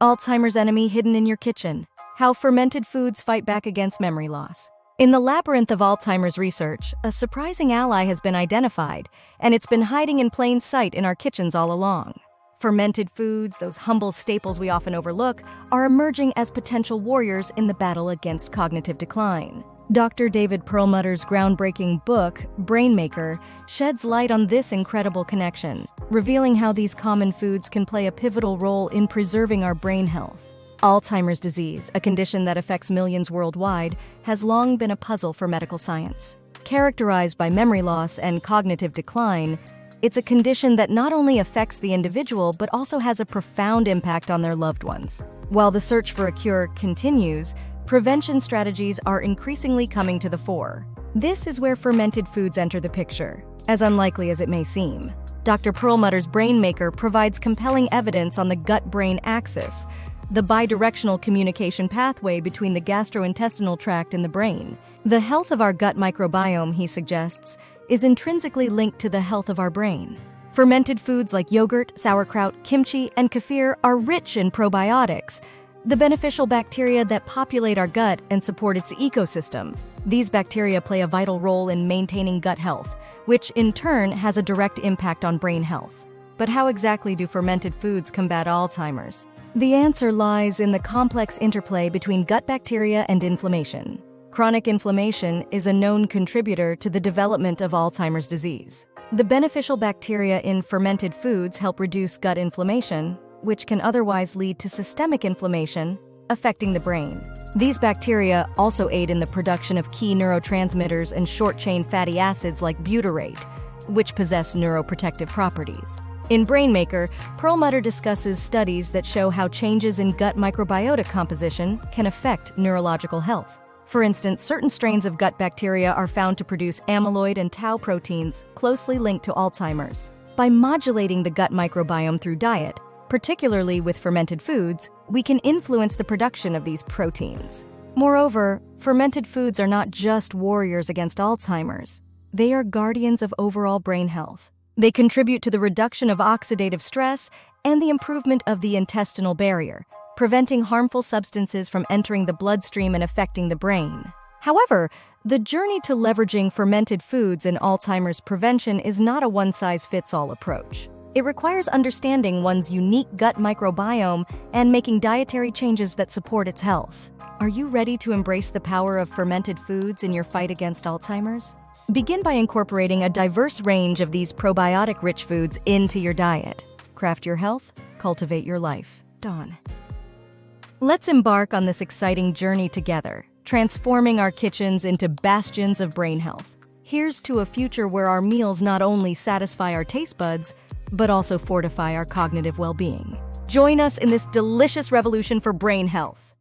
Alzheimer's enemy hidden in your kitchen. How fermented foods fight back against memory loss. In the labyrinth of Alzheimer's research, a surprising ally has been identified, and it's been hiding in plain sight in our kitchens all along. Fermented foods, those humble staples we often overlook, are emerging as potential warriors in the battle against cognitive decline. Dr. David Perlmutter's groundbreaking book, Brainmaker, sheds light on this incredible connection, revealing how these common foods can play a pivotal role in preserving our brain health. Alzheimer's disease, a condition that affects millions worldwide, has long been a puzzle for medical science. Characterized by memory loss and cognitive decline, it's a condition that not only affects the individual but also has a profound impact on their loved ones. While the search for a cure continues, prevention strategies are increasingly coming to the fore. This is where fermented foods enter the picture, as unlikely as it may seem. Dr. Perlmutter's Brainmaker provides compelling evidence on the gut-brain axis, the bidirectional communication pathway between the gastrointestinal tract and the brain. The health of our gut microbiome, he suggests, is intrinsically linked to the health of our brain. Fermented foods like yogurt, sauerkraut, kimchi, and kefir are rich in probiotics, the beneficial bacteria that populate our gut and support its ecosystem. These bacteria play a vital role in maintaining gut health, which in turn has a direct impact on brain health. But how exactly do fermented foods combat Alzheimer's? The answer lies in the complex interplay between gut bacteria and inflammation. Chronic inflammation is a known contributor to the development of Alzheimer's disease. The beneficial bacteria in fermented foods help reduce gut inflammation, which can otherwise lead to systemic inflammation, affecting the brain. These bacteria also aid in the production of key neurotransmitters and short-chain fatty acids like butyrate, which possess neuroprotective properties. In Brainmaker, Perlmutter discusses studies that show how changes in gut microbiota composition can affect neurological health. For instance, certain strains of gut bacteria are found to produce amyloid and tau proteins closely linked to Alzheimer's. By modulating the gut microbiome through diet, particularly with fermented foods, we can influence the production of these proteins. Moreover, fermented foods are not just warriors against Alzheimer's. They are guardians of overall brain health. They contribute to the reduction of oxidative stress and the improvement of the intestinal barrier, preventing harmful substances from entering the bloodstream and affecting the brain. However, the journey to leveraging fermented foods in Alzheimer's prevention is not a one-size-fits-all approach. It requires understanding one's unique gut microbiome and making dietary changes that support its health. Are you ready to embrace the power of fermented foods in your fight against Alzheimer's? Begin by incorporating a diverse range of these probiotic-rich foods into your diet. Craft your health, cultivate your life. Dawn. Let's embark on this exciting journey together, transforming our kitchens into bastions of brain health. Here's to a future where our meals not only satisfy our taste buds, but also fortify our cognitive well-being. Join us in this delicious revolution for brain health.